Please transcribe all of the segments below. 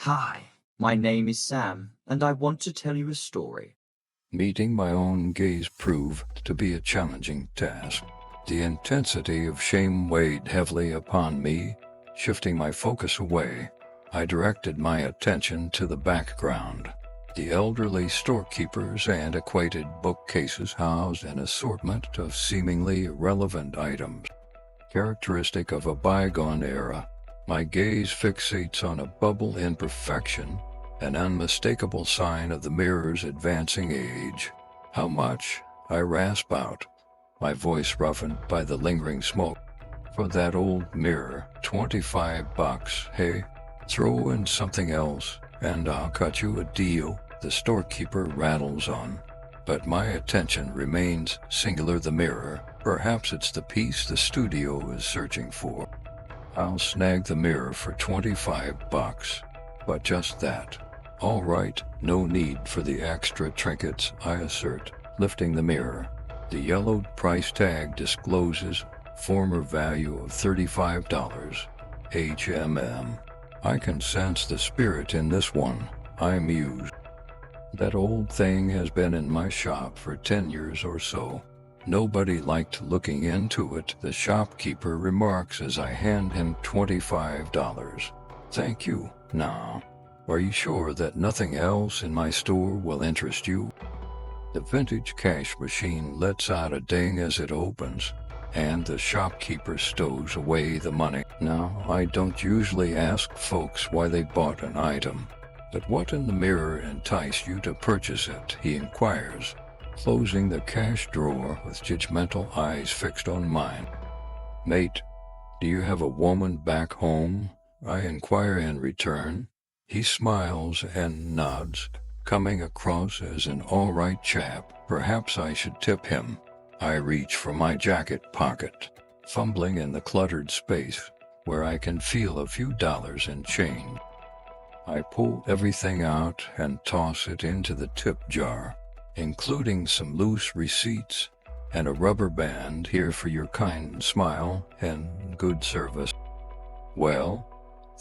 Hi, my name is Sam, and I want to tell you a story. Meeting my own gaze proved to be a challenging task. The intensity of shame weighed heavily upon me, shifting my focus away. I directed my attention to the background. The elderly storekeeper's antiquated bookcases housed an assortment of seemingly irrelevant items, characteristic of a bygone era. My gaze fixates on a bubble imperfection, an unmistakable sign of the mirror's advancing age. How much? I rasp out, my voice roughened by the lingering smoke. For that old mirror, $25. Hey, throw in something else, and I'll cut you a deal, the storekeeper rattles on. But my attention remains singular. The mirror. Perhaps it's the piece the studio is searching for. I'll snag the mirror for $25. But just that. All right, no need for the extra trinkets, I assert, lifting the mirror. The yellowed price tag discloses former value of $35. HMM. I can sense the spirit in this one, I muse. That old thing has been in my shop for 10 years or so. Nobody liked looking into it, the shopkeeper remarks as I hand him $25. Thank you. Now, are you sure that nothing else in my store will interest you? The vintage cash machine lets out a ding as it opens, and the shopkeeper stows away the money. Now, I don't usually ask folks why they bought an item, but what in the mirror enticed you to purchase it, he inquires, closing the cash drawer with judgmental eyes fixed on mine. Mate, do you have a woman back home? I inquire in return. He smiles and nods, coming across as an all-right chap. Perhaps I should tip him. I reach for my jacket pocket, fumbling in the cluttered space where I can feel a few dollars in change. I pull everything out and toss it into the tip jar, including some loose receipts and a rubber band here for your kind smile and good service. Well,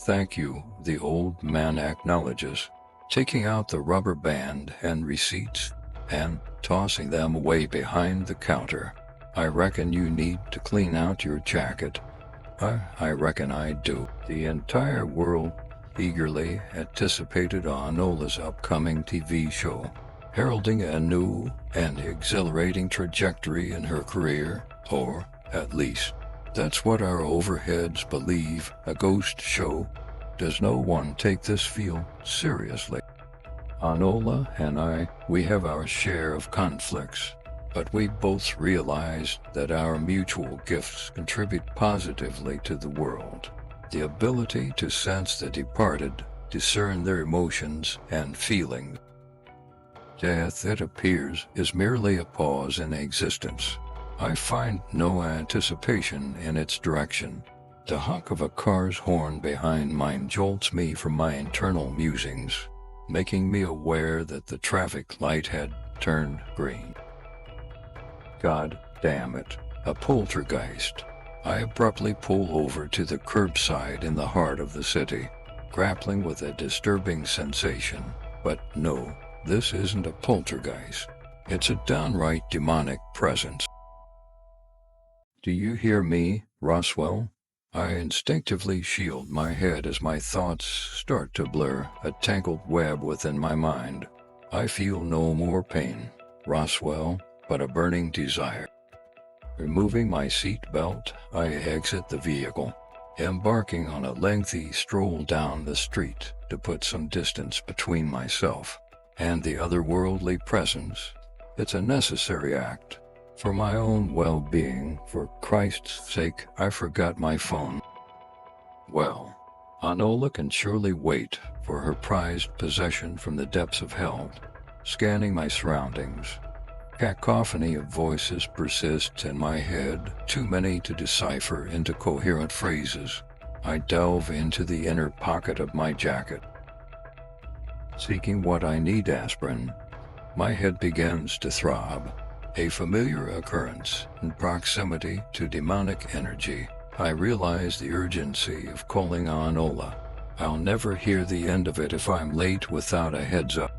thank you, the old man acknowledges, taking out the rubber band and receipts and tossing them away behind the counter. I reckon you need to clean out your jacket. I reckon I do. The entire world eagerly anticipated Anola's upcoming TV show, heralding a new and exhilarating trajectory in her career, or, at least, that's what our overheads believe, a ghost show. Does no one take this feel seriously? Anola and I, we have our share of conflicts, but we both realize that our mutual gifts contribute positively to the world. The ability to sense the departed, discern their emotions and feelings. Death, it appears, is merely a pause in existence. I find no anticipation in its direction. The honk of a car's horn behind mine jolts me from my internal musings, making me aware that the traffic light had turned green. God damn it, a poltergeist. I abruptly pull over to the curbside in the heart of the city, grappling with a disturbing sensation. But no, this isn't a poltergeist. It's a downright demonic presence. Do you hear me, Roswell? I instinctively shield my head as my thoughts start to blur, a tangled web within my mind. I feel no more pain, Roswell, but a burning desire. Removing my seat belt, I exit the vehicle, embarking on a lengthy stroll down the street to put some distance between myself and the otherworldly presence. It's a necessary act. For my own well-being, for Christ's sake, I forgot my phone. Well, Anola can surely wait for her prized possession from the depths of hell. Scanning my surroundings, cacophony of voices persists in my head, too many to decipher into coherent phrases. I delve into the inner pocket of my jacket, seeking what I need. Aspirin. My head begins to throb. A familiar occurrence in proximity to demonic energy. I realize the urgency of calling on Ola. I'll never hear the end of it if I'm late without a heads up.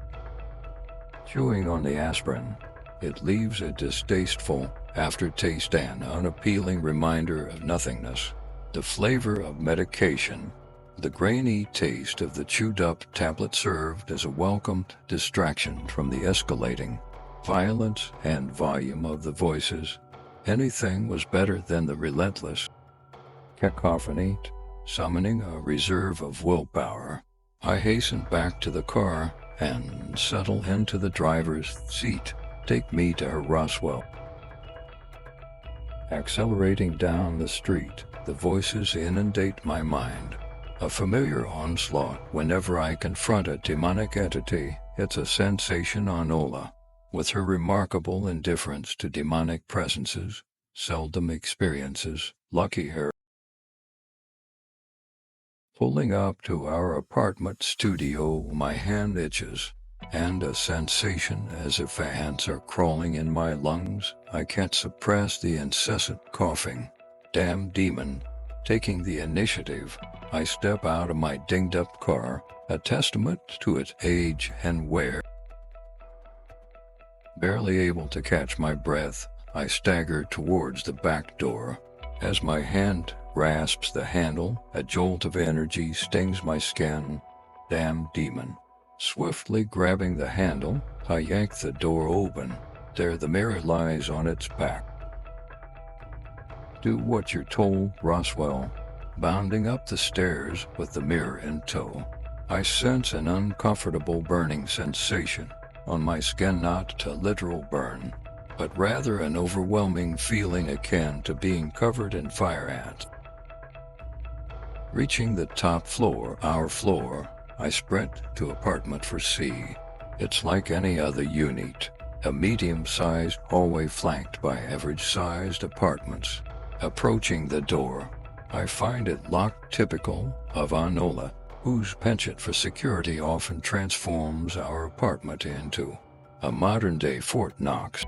Chewing on the aspirin, it leaves a distasteful aftertaste and unappealing reminder of nothingness. The flavor of medication, the grainy taste of the chewed-up tablet served as a welcomed distraction from the escalating violence and volume of the voices. Anything was better than the relentless cacophony, summoning a reserve of willpower. I hastened back to the car and settled into the driver's seat. Take me to her Roswell. Accelerating down the street, the voices inundate my mind. A familiar onslaught whenever I confront a demonic entity. It's a sensation on Ola. With her remarkable indifference to demonic presences, seldom experiences, lucky her. Pulling up to our apartment studio, my hand itches, and a sensation as if ants are crawling in my lungs. I can't suppress the incessant coughing. Damn demon. Taking the initiative, I step out of my dinged-up car, a testament to its age and wear. Barely able to catch my breath, I stagger towards the back door. As my hand grasps the handle, a jolt of energy stings my skin. Damn demon. Swiftly grabbing the handle, I yank the door open. There the mirror lies on its back. Do what you're told, Roswell. Bounding up the stairs with the mirror in tow, I sense an uncomfortable burning sensation on my skin, not a literal burn, but rather an overwhelming feeling akin to being covered in fire ants. Reaching the top floor, our floor, I sprint to apartment for C. It's like any other unit, a medium-sized hallway flanked by average-sized apartments. Approaching the door, I find it locked, typical of Anola, whose penchant for security often transforms our apartment into a modern-day Fort Knox.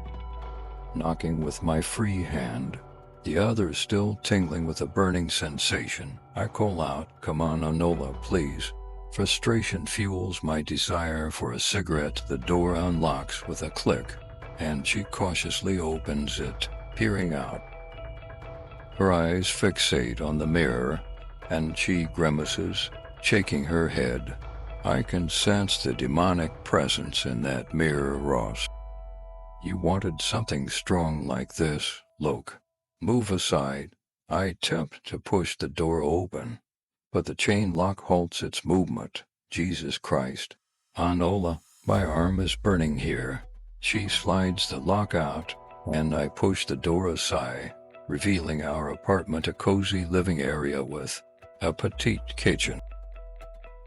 Knocking with my free hand, the other still tingling with a burning sensation, I call out, "Come on, Anola, please." Frustration fuels my desire for a cigarette. The door unlocks with a click, and she cautiously opens it, peering out. Her eyes fixate on the mirror, and she grimaces, shaking her head. I can sense the demonic presence in that mirror, Ross. You wanted something strong like this, Loke. Move aside. I attempt to push the door open, but the chain lock halts its movement. Jesus Christ. Anola, my arm is burning here. She slides the lock out, and I push the door aside, revealing our apartment, a cozy living area with a petite kitchen.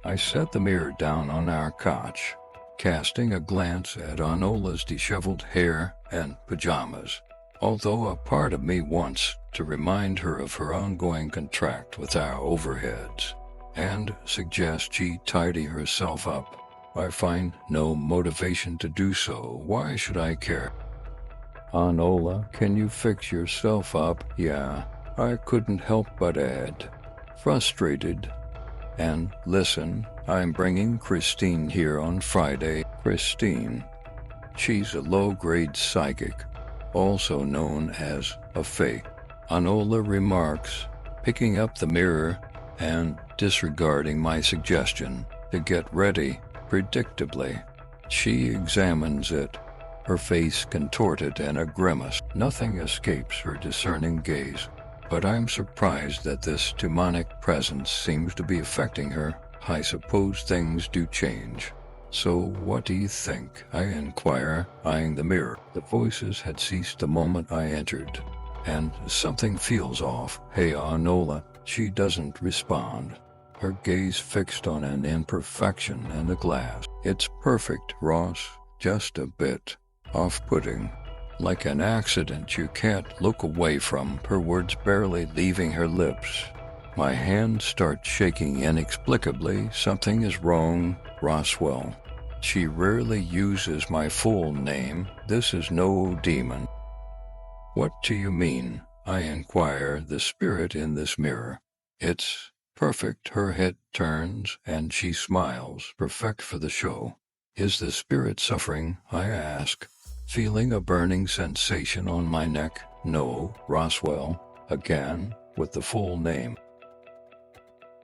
I set the mirror down on our couch, casting a glance at Anola's disheveled hair and pajamas, although a part of me wants to remind her of her ongoing contract with our overheads, and suggest she tidy herself up. I find no motivation to do so. Why should I care? Anola, can you fix yourself up? Yeah, I couldn't help but add, frustrated. And listen, I'm bringing Christine here on Friday. Christine. She's a low-grade psychic, also known as a fae. Anola remarks, picking up the mirror and disregarding my suggestion to get ready. Predictably, she examines it, her face contorted in a grimace. Nothing escapes her discerning gaze, but I'm surprised that this demonic presence seems to be affecting her. I suppose things do change. So what do you think? I inquire, eyeing the mirror. The voices had ceased the moment I entered, and something feels off. Hey, Anola. She doesn't respond, her gaze fixed on an imperfection in the glass. It's perfect, Ross, just a bit off-putting, like an accident you can't look away from, her words barely leaving her lips. My hand starts shaking inexplicably. Something is wrong, Roswell. She rarely uses my full name. This is no demon. What do you mean? I inquire, the spirit in this mirror. It's Perfect, her head turns, and she smiles, perfect for the show. Is the spirit suffering? I ask, feeling a burning sensation on my neck. No, Roswell, again, with the full name.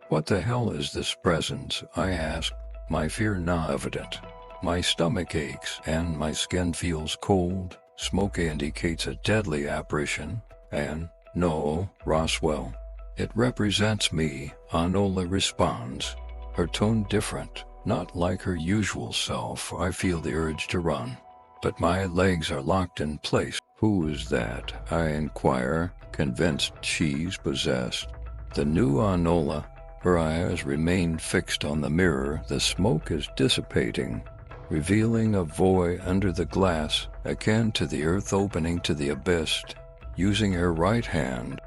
What the hell is this presence? I ask, my fear now evident. My stomach aches, and my skin feels cold. Smoke indicates a deadly apparition, and, no, Roswell. It represents me, Anola responds, her tone different, not like her usual self. I feel the urge to run, but my legs are locked in place. Who is that? I inquire, convinced she's possessed. The new Anola. Her eyes remain fixed on the mirror. The smoke is dissipating, revealing a void under the glass, akin to the earth opening to the abyss. Using her right hand,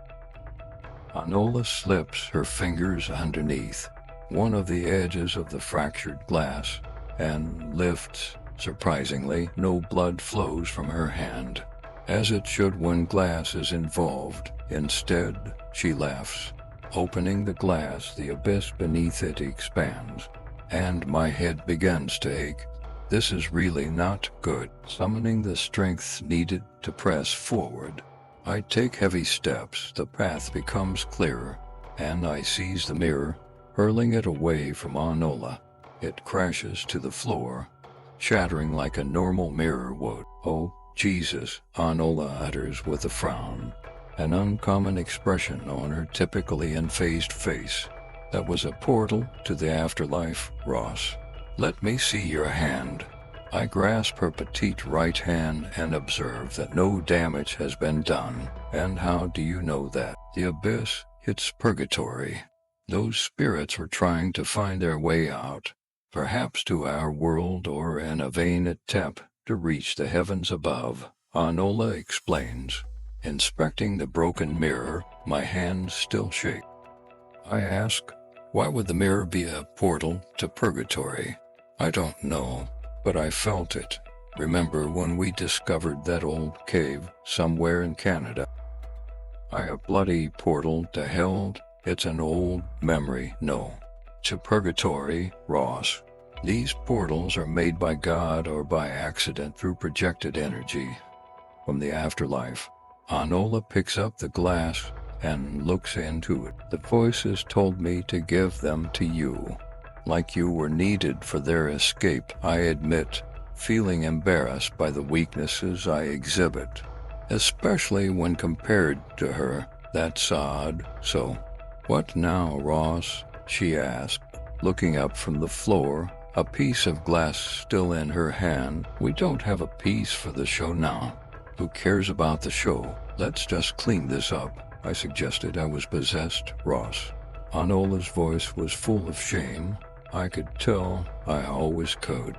Anola slips her fingers underneath one of the edges of the fractured glass and lifts. Surprisingly, no blood flows from her hand, as it should when glass is involved. Instead, she laughs. Opening the glass, the abyss beneath it expands, and my head begins to ache. This is really not good. Summoning the strength needed to press forward, I take heavy steps. The path becomes clearer, and I seize the mirror, hurling it away from Anola. It crashes to the floor, shattering like a normal mirror would. Oh, Jesus, Anola utters with a frown, an uncommon expression on her typically unfazed face. That was a portal to the afterlife, Ross. Let me see your hand. I grasp her petite right hand and observe that no damage has been done. And how do you know that? The abyss, it's purgatory. Those spirits were trying to find their way out, perhaps to our world or in a vain attempt to reach the heavens above. Anola explains. Inspecting the broken mirror, my hands still shake. I ask, why would the mirror be a portal to purgatory? I don't know, but I felt it. Remember when we discovered that old cave somewhere in Canada? A bloody portal to hell? It's an old memory. No. To purgatory, Ross. These portals are made by God or by accident through projected energy from the afterlife. Anola picks up the glass and looks into it. The voices told me to give them to you, like you were needed for their escape. I admit, feeling embarrassed by the weaknesses I exhibit, especially when compared to her. That's odd. So, what now, Ross? She asked, looking up from the floor, a piece of glass still in her hand. We don't have a piece for the show now. Who cares about the show? Let's just clean this up. I suggested. I was possessed, Ross. Anola's voice was full of shame. I could tell. I always could.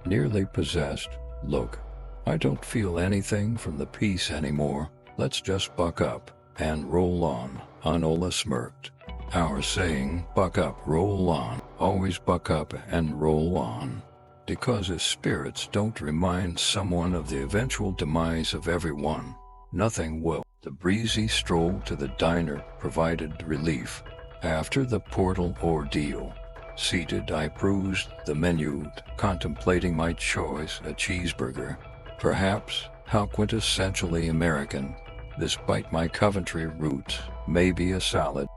Nearly possessed. Look, I don't feel anything from the piece anymore. Let's just buck up and roll on. Anola smirked. Our saying, buck up, roll on, always buck up and roll on. Because if spirits don't remind someone of the eventual demise of everyone, nothing will. The breezy stroll to the diner provided relief. After the portal ordeal, seated, I perused the menu, contemplating my choice, a cheeseburger. Perhaps, how quintessentially American, despite my Coventry roots, maybe a salad.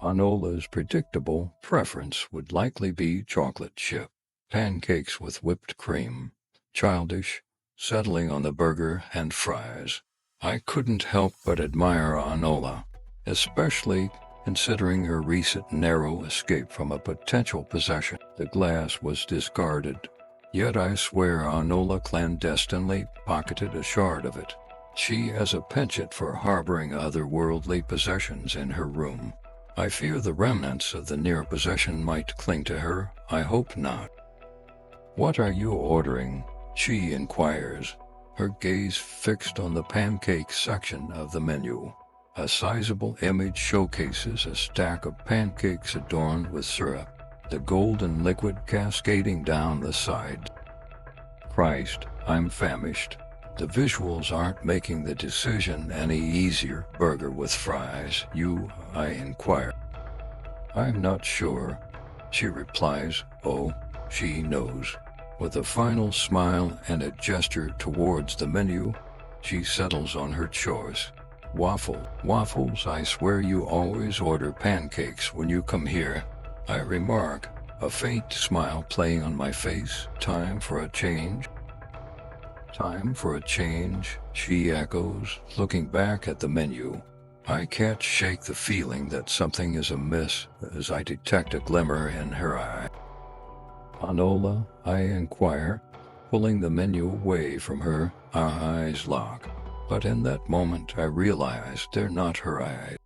Anola's predictable preference would likely be chocolate chip. Pancakes with whipped cream. Childish, settling on the burger and fries. I couldn't help but admire Anola, especially considering her recent narrow escape from a potential possession. The glass was discarded, yet I swear Anola clandestinely pocketed a shard of it. She has a penchant for harboring otherworldly possessions in her room. I fear the remnants of the near possession might cling to her. I hope not. What are you ordering? She inquires, her gaze fixed on the pancake section of the menu. A sizable image showcases a stack of pancakes adorned with syrup, the golden liquid cascading down the side. Christ, I'm famished. The visuals aren't making the decision any easier. Burger with fries, I inquire. I'm not sure. She replies, oh, she knows. With a final smile and a gesture towards the menu, she settles on her choice. Waffles, I swear you always order pancakes when you come here. I remark, a faint smile playing on my face. Time for a change? Time for a change, she echoes, looking back at the menu. I can't shake the feeling that something is amiss as I detect a glimmer in her eye. Manola, I inquire, pulling the menu away from her. Our eyes lock. But in that moment I realize they're not her eyes.